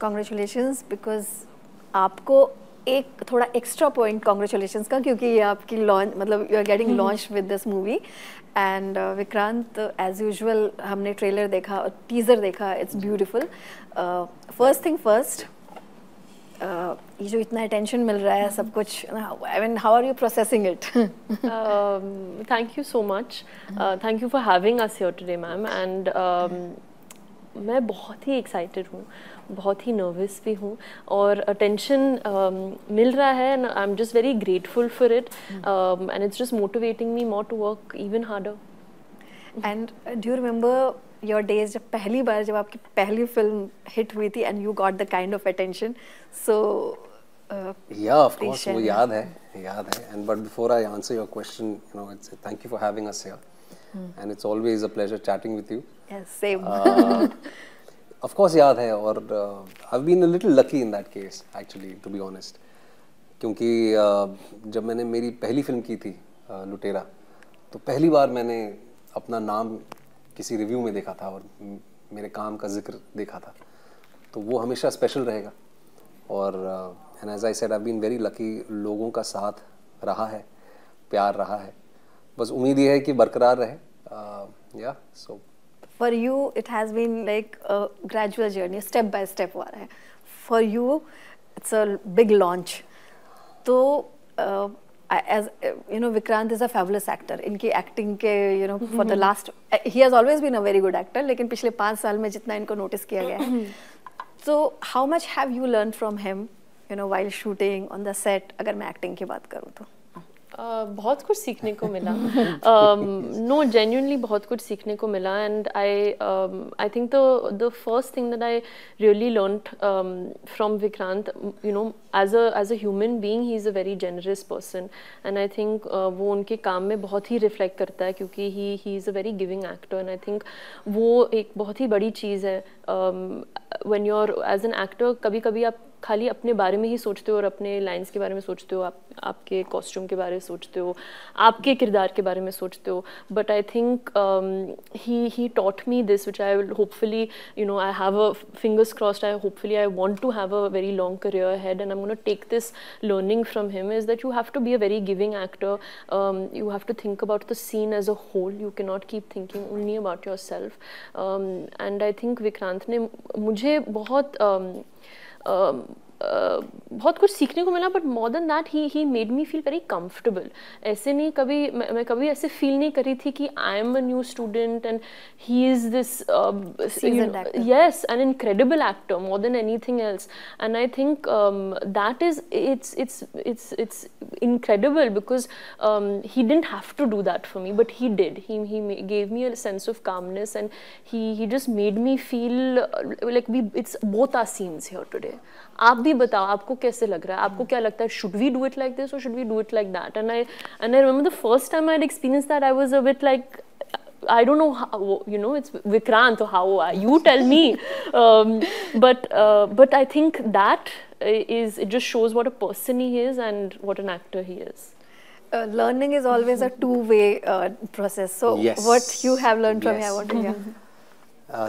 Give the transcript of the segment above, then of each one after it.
Congratulations, because आपको एक थोड़ा एक्स्ट्रा पॉइंट कॉन्ग्रेचुलेशंस का, क्योंकि ये आपकी लॉन्च, मतलब you are getting launch with this movie. And Vikrant, as usual हमने ट्रेलर देखा और टीजर देखा, it's beautiful. First thing first, ये जो इतना अटेंशन मिल रहा है सब कुछ, I mean how are you processing it? Thank you so much. Thank you for having us here today, ma'am. And मैं बहुत ही एक्साइटेड हूँ, बहुत ही नर्वस भी हूँ, और अटेंशन मिल रहा है, and I am just very grateful for it, and it's just motivating me more to work even harder. And do you remember your days, जब पहली बार जब आपकी पहली फिल्म हिट हुई थी and you got the kind of attention? So yeah, of course, वो याद है. And but before I answer your question, you know, it's thank you for having us here, and it's always a pleasure chatting with you. Yes, same. Of course याद है, और I've been a little lucky in that case actually, to be honest, क्योंकि जब मैंने मेरी पहली film की थी लुटेरा, तो पहली बार मैंने अपना नाम किसी रिव्यू में देखा था और मेरे काम का जिक्र देखा था, तो वो हमेशा स्पेशल रहेगा. और and as I said, I have been very lucky. लोगों का साथ रहा है, प्यार रहा है, बस उम्मीद ये है कि बरकरार रहे. या so for you it has been like a gradual journey, step by step हुआ है. For you it's a big launch. तो as you know, Vikrant is a fabulous actor. इनकी एक्टिंग के for the last, he has always been a very good actor, लेकिन पिछले 5 साल में जितना इनको नोटिस किया गया है. So how much have you learned from him, while shooting on the set, अगर मैं एक्टिंग की बात करूँ तो? बहुत कुछ सीखने को मिला. नो, जेन्युइनली बहुत कुछ सीखने को मिला. And I think the first thing that I really learned from Vikrant, as a human being, he is a very generous person, and I think वो उनके काम में बहुत ही रिफ्लेक्ट करता है, क्योंकि he is a very giving actor. And I think वो एक बहुत ही बड़ी चीज़ है. When you are as an actor, कभी कभी आप खाली अपने बारे में ही सोचते हो और अपने लाइंस के बारे में सोचते हो, आपके कॉस्ट्यूम के बारे में सोचते हो, आपके किरदार के बारे में सोचते हो. But I think he taught me this, which I will hopefully, I have a fingers crossed, hopefully I want to have a very long career ahead, and I'm going to take this learning from him, is that you have to be a very giving actor. You have to think about the scene as a whole. You cannot keep thinking only about yourself. And I think Vikrant ने मुझे बहुत कुछ सीखने को मिला. But more than that, he made me feel very comfortable. ऐसे नहीं, कभी मैं कभी ऐसे फील नहीं करी थी कि I am a new student and he is this, yes, an incredible actor more than anything else. And I think that is, it's incredible, because he didn't have to do that for me, but he did. He gave me a sense of calmness, and he just made me feel like it's both our scenes here today. आप भी बताओ, आपको कैसे लग रहा है? आपको क्या लगता है, should we do it like this or should we do it like that? And I remember the first time I had experienced that, I was a bit like, I don't know how, it's Vikrant, or how you tell me. But I think that it just shows what a person he is and what an actor he is. Learning is always a two-way process. So yes. What you have learned from here, I want to hear.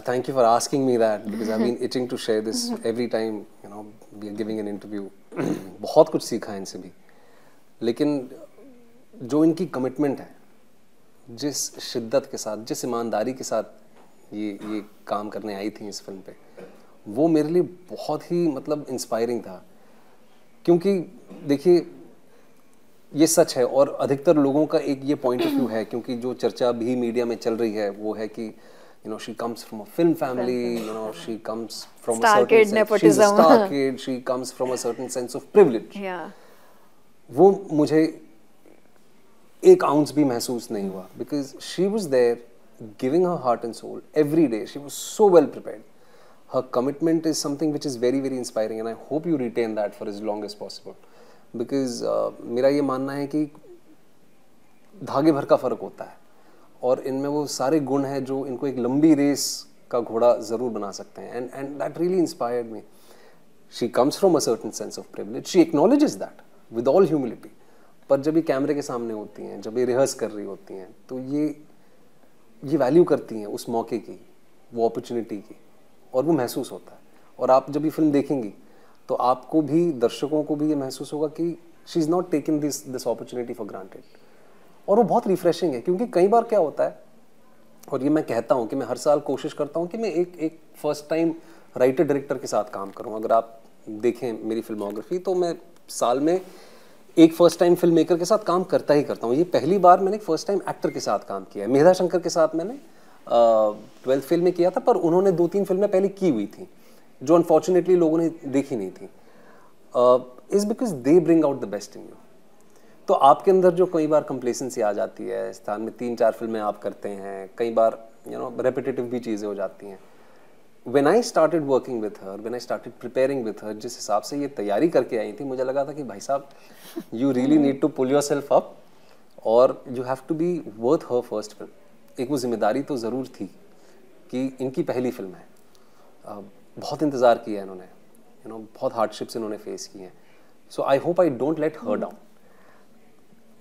Thank you for asking me that, because I've been itching to share this every time we are giving an interview. बहुत कुछ सीखा है इनसे भी, लेकिन जो इनकी commitment है, जिस शिद्दत के साथ, जिस ईमानदारी के साथ ये काम करने आई थी इस फिल्म पे, वो मेरे लिए बहुत ही इंस्पायरिंग था. क्योंकि देखिए, ये सच है, और अधिकतर लोगों का एक ये पॉइंट ऑफ व्यू है, क्योंकि जो चर्चा भी मीडिया में चल रही है वो है कि she comes from a film family, she comes from a certain sense, she's a star kid, she comes from a certain sense of privilege. Yeah. वो मुझे एक ounce भी महसूस नहीं हुआ, because she was there giving her heart and soul every day. She was so well prepared. Her commitment is something which is very, very inspiring, and I hope you retain that for as long as possible, because मेरा ये मानना है कि धागे भर का फर्क होता है, और इनमें वो सारे गुण हैं जो इनको एक लंबी रेस का घोड़ा ज़रूर बना सकते हैं. And that really inspired me. She comes from a certain sense of privilege, she acknowledges that with all humility. पर जब ये कैमरे के सामने होती हैं, जब ये रिहर्स कर रही होती हैं, तो ये वैल्यू करती हैं उस मौके की, वो अपॉर्चुनिटी की, और वो महसूस होता है. और आप जब ये फिल्म देखेंगी तो आपको भी, दर्शकों को भी ये महसूस होगा कि she is not taking this opportunity for granted. और वो बहुत रिफ्रेशिंग है, क्योंकि कई बार क्या होता है, और ये मैं कहता हूँ कि मैं हर साल कोशिश करता हूँ कि मैं एक फर्स्ट टाइम राइटर डायरेक्टर के साथ काम करूँ। अगर आप देखें मेरी फिल्मोग्राफी तो मैं साल में एक फर्स्ट टाइम फिल्म मेकर के साथ काम करता ही करता हूँ। ये पहली बार मैंने एक फर्स्ट टाइम एक्टर के साथ काम किया है। मेधा शंकर के साथ मैंने 12th फिल्म में किया था, पर उन्होंने 2-3 फिल्में पहले की हुई थी जो अनफॉर्चुनेटली लोगों ने देखी नहीं थी। Is because they bring out the best in you. तो आपके अंदर जो कई बार कंप्लेसेंसी आ जाती है, स्थान में 3-4 फिल्में आप करते हैं, कई बार रेपिटेटिव भी चीज़ें हो जाती हैं। When I started working with her, when I started preparing with her, जिस हिसाब से ये तैयारी करके आई थी, मुझे लगा था कि भाई साहब you really need to pull yourself up और you have to be worth her first film। एक वो जिम्मेदारी तो ज़रूर थी कि इनकी पहली फिल्म है, बहुत इंतज़ार किया है इन्होंने, बहुत हार्डशिप्स इन्होंने फेस की हैं। So I hope I don't let her down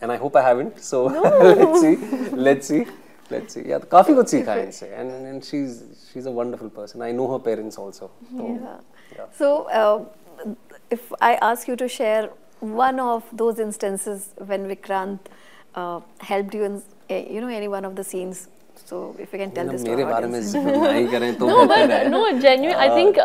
and I hope I haven't, so let's see yeah, तो काफी कुछ सीखा है इनसे, and she's a wonderful person. I know her parents also, so, yeah. So if I ask you to share one of those instances when Vikrant helped you in any one of the scenes, so if you can tell this to मेरे our बारे में audience. जिक्र नहीं करें तो No, बेहतर but है। no, genuine. I think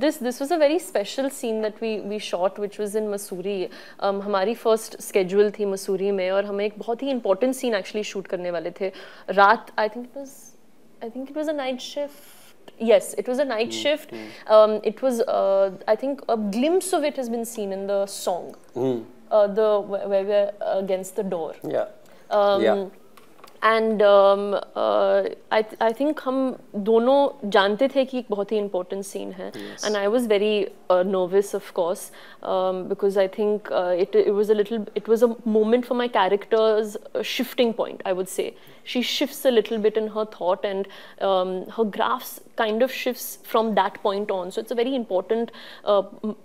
this was a very special scene that we shot, which was in Mussoorie. हमारी first schedule थी मसूरी में, और हमें एक बहुत ही important scene actually shoot करने वाले थे। रात, I think it was a night shift. Yes, it was a night shift. It was, I think, a glimpse of it has been seen in the song, where we're against the door. Yeah. And I think हम दोनों जानते थे कि एक बहुत ही important scene है, and I was very nervous of course because I think it was a moment for my character's shifting point, I would say. She shifts a little bit in her thought, and her graphs kind of shifts from that point on. So it's a very important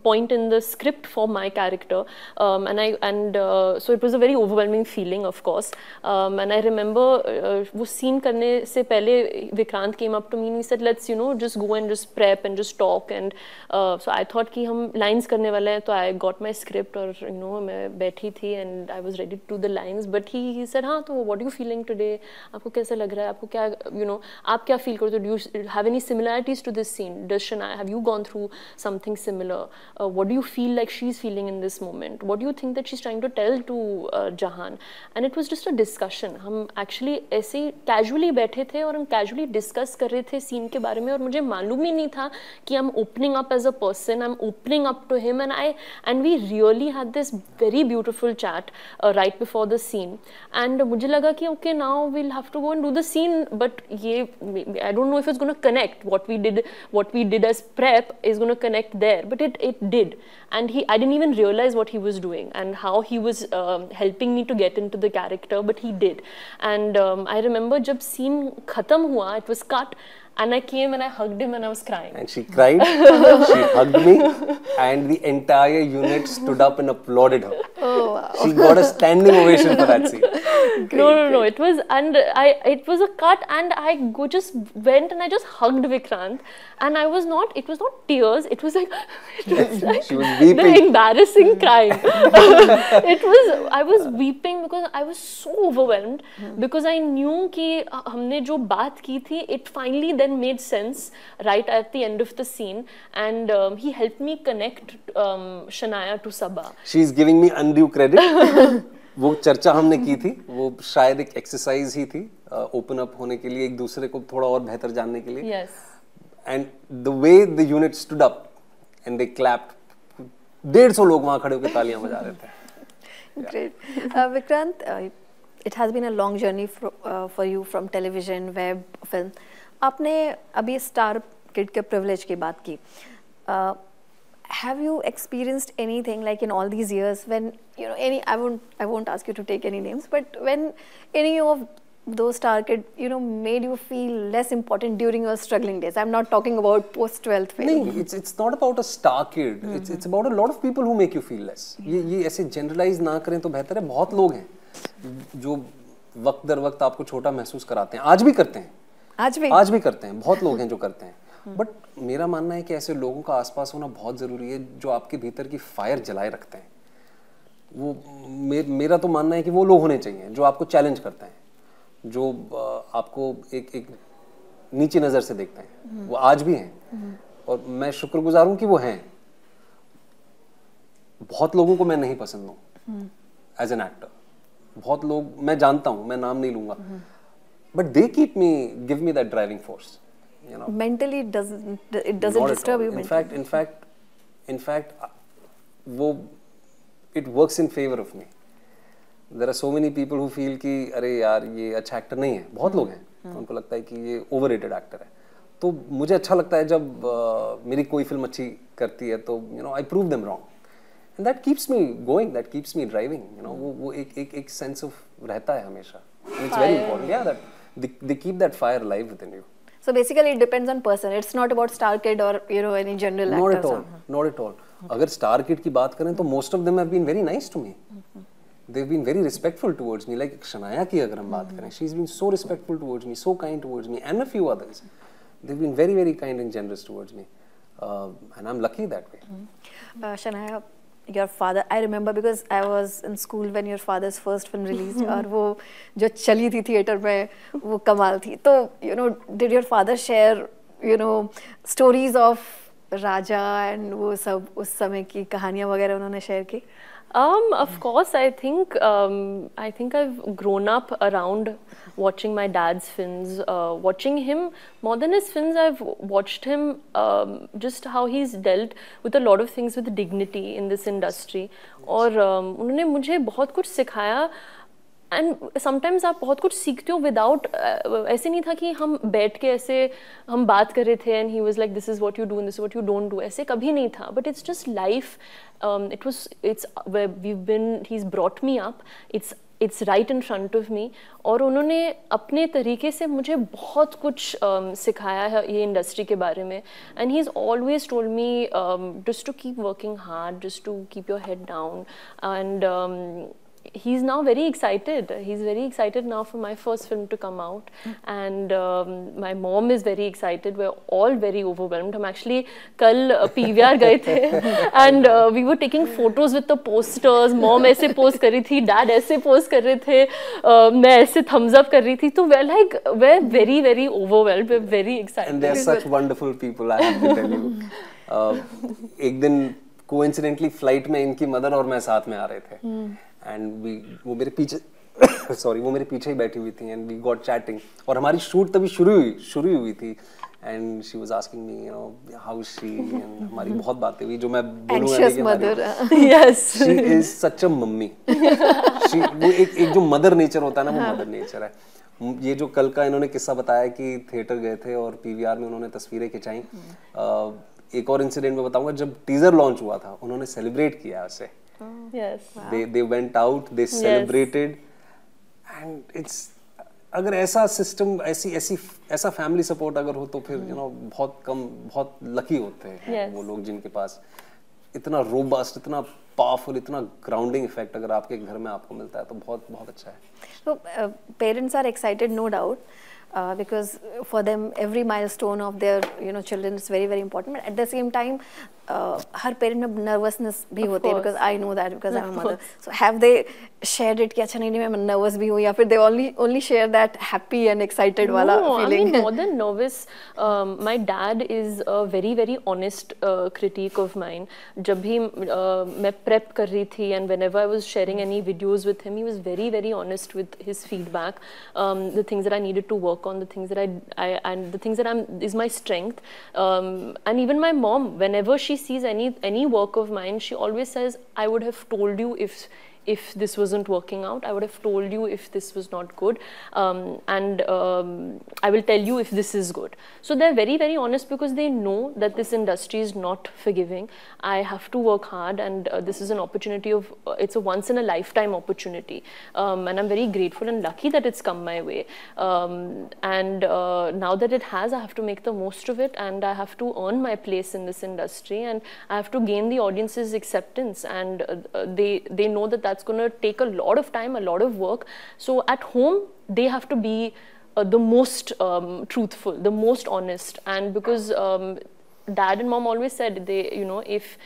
point in the script for my character, so it was a very overwhelming feeling, of course. And I remember वो scene करने से पहले Vikrant came up to me and he said, let's just go and just prep and just talk, and so I thought कि हम lines करने वाले हैं, तो I got my script और मैं बैठी थी and I was ready to do the lines, but he said, हाँ तो what are you feeling today, आपको कैसा लग रहा है, आपको क्या आप क्या feel करते हो, do you have any similarities to this scene, does Shania, have you gone through something similar, what do you feel like she's feeling in this moment, what do you think that she's trying to tell to Jahan? And it was just a discussion. हम actually ऐसे ही casually बैठे थे और हम casually discuss कर रहे थे scene के बारे में, और मुझे मालूम ही नहीं था कि I'm opening up as a person, I'm opening up to him, and we really had this very beautiful chat right before the scene. And मुझे लगा कि okay, now we'll have to go and do the scene, but ये I don't know if it's going to connect, what we did as prep is going to connect there, but it did. And I didn't even realize what he was doing and how he was helping me to get into the character, but he did. And I remember जब scene खत्म हुआ, it was cut, and I came and I hugged him and I was crying. And she cried, she hugged me, and the entire unit stood up and applauded her. Oh wow. She got a standing ovation for that scene. No, it was, and it was a cut, and I just went and I just hugged Vikrant, and it was not tears, it was like She was weeping. the embarrassing crying. I was weeping because I was so overwhelmed, because I knew कि हमने जो बात की थी, it finally then made sense right at the end of the scene, and he helped me connect Shania to Sabaa. She's giving me undue credit. वो चर्चा हमने की थी, वो शायद एक एक्सरसाइज ही थी, ओपन अप होने के लिए, एक दूसरे को थोड़ा और बेहतर जानने के लिए. Yes. And the way the unit stood up and they clapped, 150 लोग वहाँ खड़े होकर तालियां बजा रहे थे. Great. Vikrant, it has been a long journey for you from television, web, film. आपने अभी स्टार किड के privilege की बात की. Have you experienced anything like in all these years when I won't ask you to take any names, but when any of those star kid made you feel less important during your struggling days? I'm not talking about post 12th phase. नहीं, it's not about a star kid. It's about a lot of people who make you feel less. ये ऐसे generalize ना करें तो बेहतर है. बहुत लोग हैं जो वक्त दर वक्त आपको छोटा महसूस कराते हैं. आज भी करते हैं. आज भी करते हैं. बहुत लोग हैं जो करते हैं. बट मेरा मानना है कि ऐसे लोगों का आसपास होना बहुत ज़रूरी है जो आपके भीतर की फायर जलाए रखते हैं। वो मेरा तो मानना है कि वो लोग होने चाहिए जो आपको चैलेंज करते हैं, जो आपको एक नीचे नज़र से देखते हैं। वो आज भी हैं और मैं शुक्रगुजार हूँ कि वो हैं। बहुत लोगों को मैं नहीं पसंद हूँ एज एन एक्टर, बहुत लोग मैं जानता हूँ, मैं नाम नहीं लूंगा, but they keep me, give me that driving force, you know. Mentally it doesn't disturb you mentally. In fact वो it works in favor of me. There are so many people who feel कि अरे यार ये अच्छा actor नहीं है, बहुत लोग हैं उनको लगता है कि ये ओवररेटेड एक्टर है। तो मुझे अच्छा लगता है जब मेरी कोई फिल्म अच्छी करती है तो you know I prove them wrong. And that keeps me going, that keeps me driving, you know. वो एक sense of रहता है हमेशा. And it's very important, yeah, that they keep that fire alive within you. So basically it depends on person. It's not about star kid or you know any general actor. Not at all, not at all. अगर star kid की बात करें तो most of them have been very nice to me. They've been very respectful towards me. Like Shanaya की अगर हम बात करें, she's been so respectful towards me, so kind towards me, and a few others. They've been very, very kind and generous towards me, and I'm lucky that way. Shanaya, your father, I remember because I was in school when your father's first film released और वो जो चली थी theatre में वो कमाल थी। तो you know did your father share you know stories of Raja and वो सब उस समय की कहानियाँ वगैरह उन्होंने शेयर की? Of course, I think I've grown up around watching my dad's films, watching him more than his films. I've watched him just how he's dealt with a lot of things with dignity in this industry. और उन्होंने मुझे बहुत कुछ सिखाया. And sometimes आप बहुत कुछ सीखते हो विदाउट, ऐसे नहीं था कि हम बैठ के ऐसे हम बात कर रहे थे and he was like this is what you do and this is what you don't do, ऐसे कभी नहीं था. But it's just life. He is brought me up, it's right in front of me. और उन्होंने अपने तरीके से मुझे बहुत कुछ सिखाया है ये इंडस्ट्री के बारे में. And he is always told me just to keep working hard, just to keep your head down. And he's now very excited. He's very excited now for my first film to come out. And my mom is very excited. We're all very overwhelmed. हम actually कल PVR गए थे and we were taking photos with the posters. Mom ऐसे post कर रही थी, dad ऐसे post कर रहे थे, मैं ऐसे thumbs up कर रही थी. तो we're very, very overwhelmed. We're very excited. And they're such wonderful people, I have to tell you. एक दिन coincidentally flight में इनकी mother और मैं साथ में आ रहे थे. एंड वो मेरे पीछे वो मेरे पीछे ही बैठी हुई थी एंड वी गॉट चैटिंग. और हमारी शूट तभी शुरू हुई थी and she was asking me you know how she, and हमारी बहुत बातें हुई जो मैं बोलूंगा नहीं कि हमारी yes she is such a mummy. वो एक जो मदर नेचर होता है ना, वो मदर नेचर है. ये जो कल का इन्होंने किस्सा बताया कि थिएटर गए थे और पीवीआर में उन्होंने तस्वीरें खिंचाई. एक और इंसिडेंट में बताऊंगा, जब टीजर लॉन्च हुआ था उन्होंने सेलिब्रेट किया उसे. Yes. They went out, they celebrated, and it's अगर ऐसा सिस्टम ऐसा फैमिली सपोर्ट अगर हो तो फिर यू नो बहुत लकी होते हैं वो लोग जिनके पास इतना रोबस्ट, इतना पावरफुल, इतना ग्राउंडिंग इफेक्ट अगर आपके घर में आपको मिलता है तो बहुत बहुत अच्छा है. So parents are excited, no doubt. Because for them every milestone of their children is very, very important, but at the same time her parent में nervousness भी होते हैं, because I know that because I'm a mother. So have they shared it कि अच्छा नहीं मैं nervous भी हूँ, या फिर they only share that happy and excited वाला feeling? I mean more than nervous, my dad is a very, very honest critique of mine. जब भी मैं prep कर रही थी and whenever I was sharing any videos with him, he was very, very honest with his feedback, the things that I needed to work on, the things that I and the things that is my strength, and even my mom, whenever she sees any work of mine, she always says, I would have told you if this wasn't working out, I would have told you if this was not good, and I will tell you if this is good. So they're very, very honest because they know that this industry is not forgiving. I have to work hard, and this is an opportunity of, it's a once in a lifetime opportunity, and I'm very grateful and lucky that it's come my way, and now that it has, I have to make the most of it, and I have to earn my place in this industry, and I have to gain the audience's acceptance, and they know that that's going to take a lot of time, a lot of work. So at home they have to be the most truthful, the most honest. And because Dad and Mom always said, they, you know, if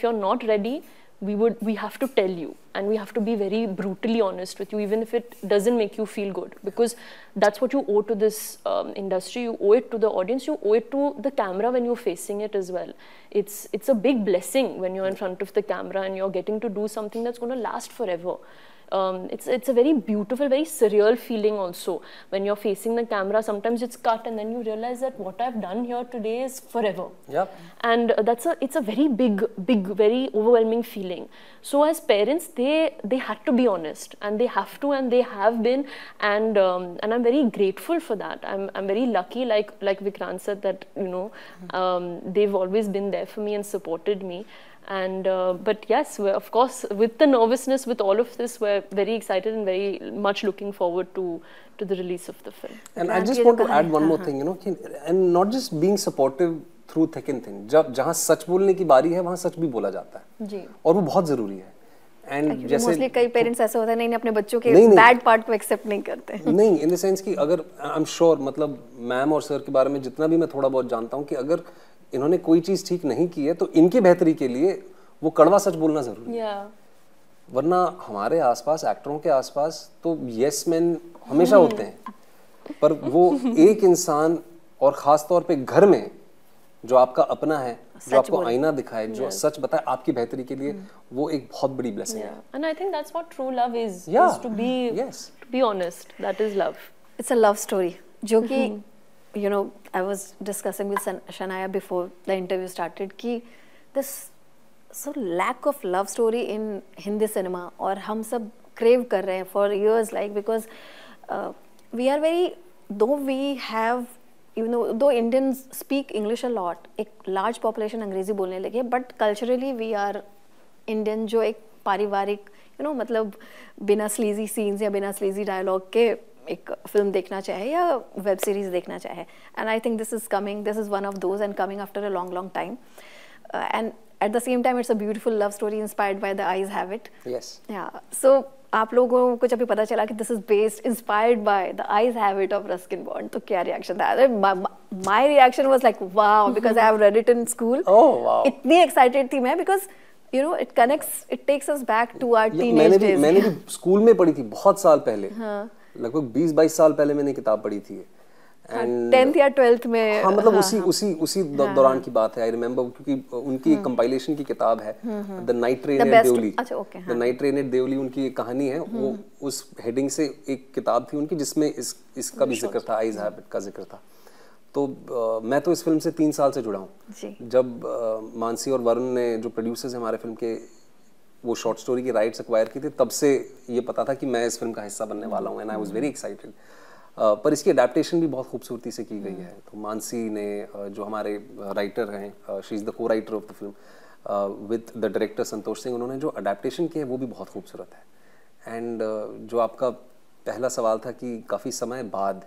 you're not ready, we have to tell you, and we have to be very brutally honest with you, even if it doesn't make you feel good, because that's what you owe to this industry. You owe it to the audience, you owe it to the camera when you're facing it as well. It's a big blessing when you're in front of the camera and you're getting to do something that's going to last forever. It's a very beautiful, very surreal feeling also when you're facing the camera. Sometimes it's cut and then you realize that what I've done here today is forever. Yep. And it's a very big, very overwhelming feeling. So as parents, they had to be honest, and they have to, and they have been, and I'm very grateful for that. I'm very lucky, like Vikrant said, that, you know, they've always been there for me and supported me. And but yes, of course, with the nervousness, with all of this, we're very excited and very much looking forward to the release of the film. And I just want to add one more thing, you know, and not just being supportive through thick and thin. जहाँ सच बोलने की बारी है, वहाँ सच भी बोला जाता है जी, और वो बहुत जरूरी है. And जैसे मोस्टली कई पेरेंट्स ऐसे होते हैं, नहीं अपने बच्चों के बैड पार्ट को एक्सेप्ट नहीं करते. नहीं, इन द सेंस कि अगर आई एम श्योर, मतलब मैम और सर के बारे में जितना भी मैं थोड़ा बहुत जानता हूँ, कि अगर इन्होंने कोई चीज ठीक नहीं की है तो इनके बेहतरी के लिए वो कड़वा सच बोलना जरूरी है. वरना हमारे आसपास, एक्टरों के आसपास तो यस मैन हमेशा होते हैं, पर वो एक इंसान, और खास तौर पे घर में, जो आपका अपना है, जो आपको आईना दिखाए, जो सच बताए आपकी बेहतरी के लिए, वो एक बहुत बड़ी ब्लेसिंग है. And I think that's what true love is to be honest. That is love. It's a love story, जो कि you know, I was discussing with Shanaya before the interview started कि this so lack of love story in Hindi cinema, और हम सब crave कर रहे हैं for years, like, because we are very, though we have, you know, though Indians speak English a lot, एक large population अंग्रेजी बोलने लगे, but culturally we are Indian, जो एक पारिवारिक, you know, मतलब बिना sleazy scenes या बिना sleazy dialogue के एक फिल्म देखना चाहे या वेब सीरीज देखना चाहे. And I think this is one of those, and coming after a long time, and at the same time it's a beautiful love story inspired by The Eyes Have It. Yes. Yeah. So आप लोगों को जब भी पता चला कि this is based, inspired by The Eyes Have It of Ruskin Bond, तो क्या reaction था? My reaction was like wow, because I have read it in school. Oh wow. इतनी excited थी मैं, because you know it takes us back to our teenage days. मैंने भी school में पढ़ी थी बहुत साल पहले. हाँ. लगभग 20-22 साल पहले मैंने किताब पढ़ी थी. And 10th या 12th में, हाँ, मतलब उसी दौरान की बात है. आई रिमेम्बर, क्योंकि उनकी एक कंपाइलेशन की किताब है, the night train at Deoli. The night train at Deoli उनकी एक कहानी है. वो उस हेडिंग से एक किताब थी उनकी, जिसमें इसका भी जिक्र था, आइज हैव इट का जिक्र था. तो मैं तो इस फिल्म से 3 साल से जुड़ा हूँ. जब मानसी और वरुण ने, जो प्रोड्यूसर्स हैं हमारे फिल्म के, वो शॉर्ट स्टोरी की राइट्स एक्वायर की थी, तब से ये पता था कि मैं इस फिल्म का हिस्सा बनने वाला हूँ. And I was very excited. पर इसकी अडेप्टेशन भी बहुत खूबसूरती से की गई है. तो मानसी ने, जो हमारे राइटर हैं, she is the co writer of the film with the director Santosh Singh, उन्होंने जो अडेप्टेशन की है वो भी बहुत खूबसूरत है. एंड जो आपका पहला सवाल था कि काफ़ी समय बाद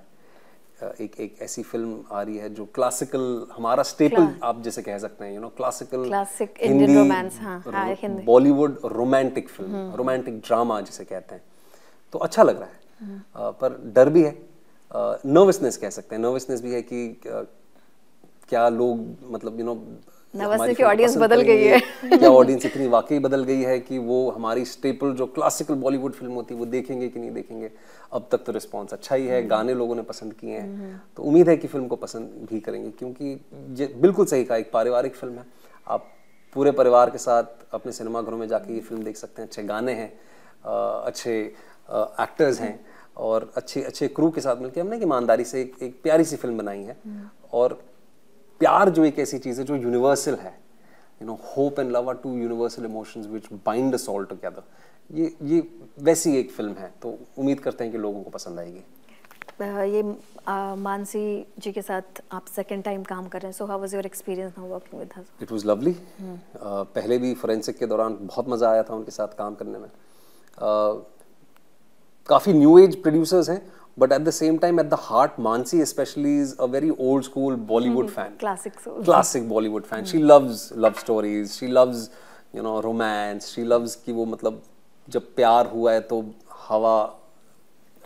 एक ऐसी फिल्म आ रही है जो क्लासिकल, हमारा स्टेपल आप जैसे कह सकते हैं, you know, classic Hindi romance, Bollywood romantic film, romantic drama जिसे कहते हैं, तो अच्छा लग रहा है. पर डर भी है, नर्वसनेस कह सकते हैं. नर्वसनेस भी है कि क्या लोग, मतलब, यू नो, नर्वसनेस की ऑडियंस बदल गई है. क्या ऑडियंस इतनी वाकई बदल गई है कि वो हमारी स्टेपल जो क्लासिकल बॉलीवुड फिल्म होती है वो देखेंगे कि नहीं देखेंगे. अब तक तो रिस्पांस अच्छा ही है, गाने लोगों ने पसंद किए हैं, तो उम्मीद है कि फिल्म को पसंद भी करेंगे, क्योंकि ये बिल्कुल सही कहा, एक पारिवारिक फिल्म है. आप पूरे परिवार के साथ अपने सिनेमा घरों में जाके ये फिल्म देख सकते हैं. अच्छे गाने हैं, अच्छे एक्टर्स हैं, और अच्छे क्रू के साथ मिलकर हमने ईमानदारी से एक प्यारी सी फिल्म बनाई है. और प्यार जो एक ऐसी चीज़ है जो यूनिवर्सल है, you know, hope and love are two universal emotions which bind us all together. ये वैसी एक फिल्म है, तो उम्मीद करते हैं कि लोगों को पसंद आएगी. ये मानसी जी के साथ आप सेकंड टाइम काम कर रहे हैं, so how was your experience now working with her? It was lovely. पहले भी फोरेंसिक के दौरान बहुत मज़ा आया था उनके साथ काम करने में. काफ़ी न्यू एज प्रोड्यूसर्स हैं, but at the same time, at the heart, Mansi especially is a very old school Bollywood fan. Classic Bollywood fan. She loves love stories. She loves, you know, romance. She loves कि वो, मतलब, जब प्यार हुआ है तो हवा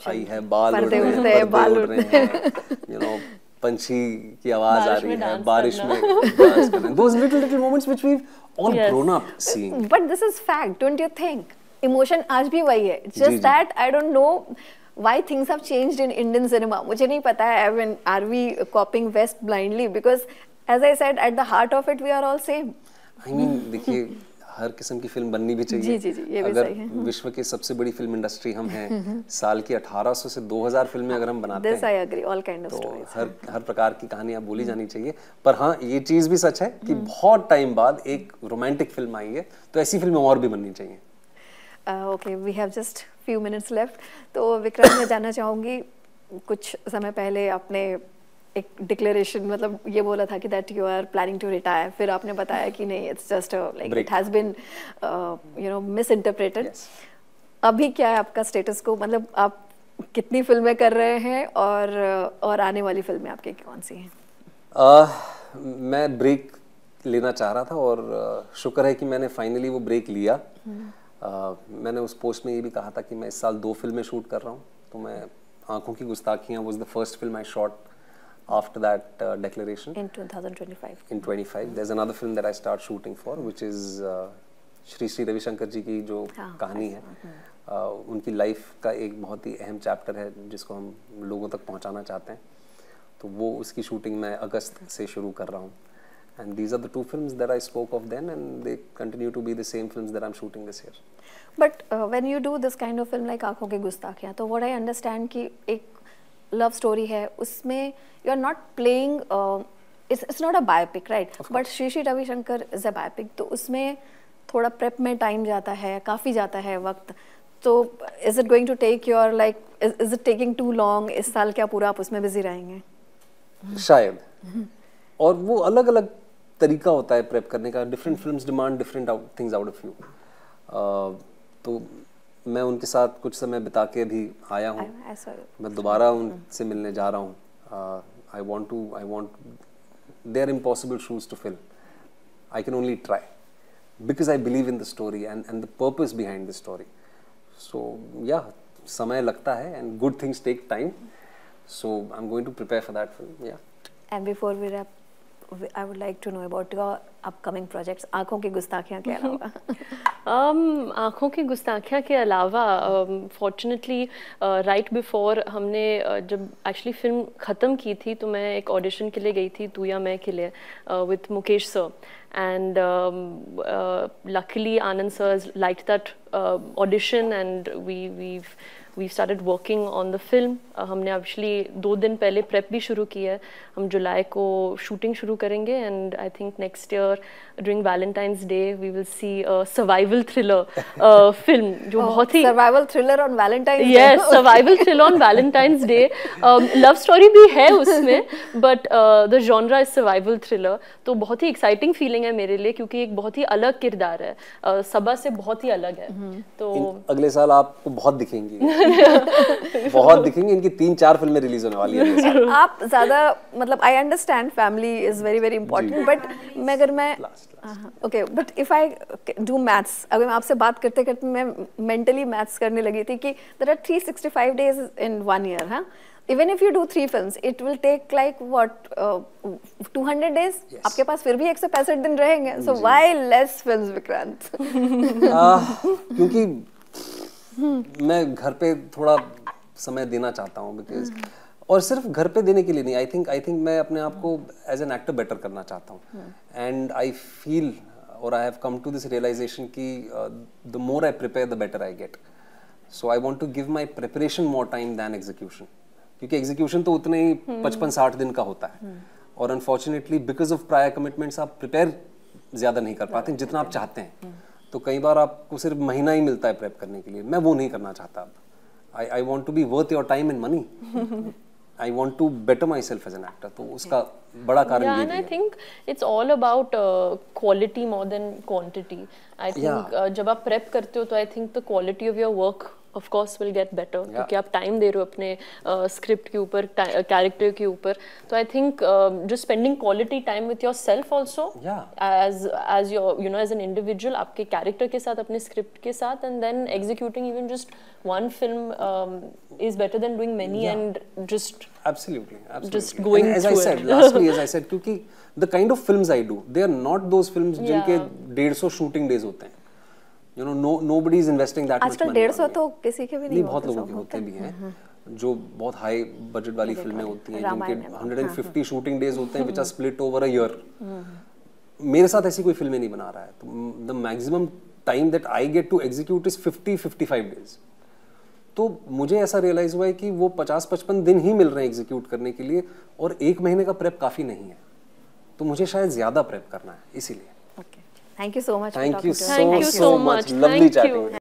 आई है, बाल उड़ पर्दे रहे उड़ते हैं, हैं, बाल पर्दे उड़ रहे हैं, you know, पंछी की आवाज आ रही है, बारिश में डांस कर रहे हैं. Those little moments which we've all grown up seeing. But this is fact, don't you think? Emotion आज भी वही है. Just that I don't know why things have changed in Indian cinema. मुझे नहीं पता है. I mean, are we copying West blindly? Because as I said, at the heart of it, we are all same. I mean, देखिए, हर किस्म की film बननी भी चाहिए. जी, ये भी अगर सही है. विश्व की सबसे बड़ी फिल्म इंडस्ट्री हम हैं, साल की 1800 से 2000 फिल्में अगर हम बनाते This हैं, I agree, all kind of तो stories. हर प्रकार की कहानियां बोली जानी चाहिए. पर हाँ, ये चीज भी सच है कि बहुत टाइम बाद एक रोमांटिक फिल्म आई है, तो ऐसी फिल्में और भी बननी चाहिए. Okay, we have just few minutes left. तो विक्रम, मैं जानना चाहूँगी, कुछ समय पहले आपने एक डिक्लेरेशन, मतलब ये बोला था कि that you are planning to retire, फिर आपने बताया कि नहीं, it's just like it has been misinterpreted. अभी क्या है आपका स्टेटस को, मतलब आप कितनी फिल्में कर रहे हैं और आने वाली फिल्में आपकी कौन सी हैं? मैं ब्रेक लेना चाह रहा था और शुक्र है कि मैंने फाइनली वो ब्रेक लिया. मैंने उस पोस्ट में ये भी कहा था कि मैं इस साल 2 फिल्में शूट कर रहा हूँ. तो मैं Aankhon Ki Gustaakhiyan was the first film I shot after that declaration in 2025. In 25 there's another film that I start shooting for, which is Shri Ravishankar ji की जो कहानी है, उनकी लाइफ का एक बहुत ही अहम चैप्टर है जिसको हम लोगों तक पहुंचाना चाहते हैं. तो वो उसकी शूटिंग मैं अगस्त से शुरू कर रहा हूँ. And these are the 2 films that I spoke of then, and they continue to be the same films that I'm shooting this year. But when you do this kind of film like आंखों की गुस्ताखियाँ, तो what I understand कि एक love story है, उसमें you are not playing, it's not a biopic, right? But Shri Ravishankar is a biopic, तो उसमें थोड़ा prep में टाइम जाता है, काफ़ी जाता है वक्त. तो is it going to take your like, is it taking too long? इस साल क्या पूरा आप उसमें बिजी रहेंगे? शायद. और वो अलग अलग तरीका होता है प्रेप करने का. Different films demand different things out of you. तो मैं उनके साथ कुछ समय बिता के भी आया हूँ. मैं दोबारा उनसे मिलने जा रहा हूँ. I want they are impossible shoes to fill. I can only try because I believe in the story and the purpose behind the story. So yeah, समय लगता है and good things take time. So I'm going to prepare for that film. Yeah. And before we wrap, I would like to know about your upcoming projects. आँखों की गुस्ताखियाँ के अलावा? आँखों की गुस्ताखियाँ के अलावा फॉर्चुनेटली राइट बिफोर हमने जब एक्चुअली फिल्म ख़त्म की थी, तो मैं एक ऑडिशन के लिए गई थी, तू या मैं के लिए, with Mukesh sir. And luckily Anand sir liked that audition, and we've started working on the film. हमने actually 2 दिन पहले प्रेप भी शुरू की है. हम जुलाई को शूटिंग शुरू करेंगे, and I think next year during Valentine's Day we will see a survival thriller film जो बहुत ही survival thriller on Valentine's Day. Yes, survival thriller on Valentine's Day. Love story भी है उसमें, but the genre is survival thriller. तो बहुत ही exciting feeling है मेरे लिए, क्योंकि एक बहुत ही अलग किरदार है, सबा से बहुत ही अलग है. तो अगले साल आपको बहुत दिखेंगी. बहुत दिखेंगी. इनकी 3-4 फिल्में रिलीज होने वाली है. आप ज्यादा, मतलब I understand family is very very important, but अगर मैं okay, but if I do maths, अगर मैं आपसे बात करते करते मैं मेंटली मैथ्स करने लगी थी कि there are 365 days in 1 year. हाँ, even if you do 3 films, it will take like what 200 days. Yes. आपके पास फिर भी 165 दिन रहेंगे. So why less films, Vikrant? क्योंकि मैं घर पे थोड़ा समय देना चाहता हूँ, बिकॉज और सिर्फ घर पे देने के लिए नहीं, आई थिंक मैं अपने आप को एज एन एक्टर बेटर करना चाहता हूँ. एंड आई फील, और I have come to this realization कि the more I prepare the better I get. So I want to give my preparation more time than execution, क्योंकि execution तो उतने ही 55-60 दिन का होता है. और unfortunately because of prior commitments आप प्रिपेयर ज्यादा नहीं कर पाते जितना आप चाहते हैं. तो कई बार आपको सिर्फ महीना ही मिलता है प्रेप करने के लिए. मैं वो नहीं करना चाहता अब. I want to be worth your time and money. I want to better myself as an actor. तो उसका बड़ा कारण ये है. And I think it's all about quality more than quantity. I think जब आप prep करते हो तो I think the quality of your work of course will get better क्योंकि आप time दे रहे हो अपने script के ऊपर, character के ऊपर. So I think just spending quality time with yourself also, as your, you know, as an individual, आपके character के साथ, अपने script के साथ, and then executing even just one film is better than doing many and just absolutely just going and as through I said, it. lastly, as I said, क्योंकि the kind of films I do, they are not those films जिनके 150 shooting days होते हैं. You know, nobody is investing that much money. आजकल 150 तो किसी के भी नहीं बहुत लोगों के होते भी हैं जो बहुत हाई बजट वाली फिल्में होती हैं जिनके 150 शूटिंग डेज होते हैं which are split over a year. मेरे साथ ऐसी कोई फिल्में नहीं बना रहा है. तो the maximum time that I get to execute is 50-55 days. तो मुझे ऐसा रियलाइज हुआ है कि वो 50-55 दिन ही मिल रहे हैं एग्जीक्यूट करने के लिए और 1 महीने का प्रेप काफी नहीं है. तो मुझे शायद ज्यादा प्रेप करना है इसीलिए. Thank you so much. Thank you so much. Lovely chatting.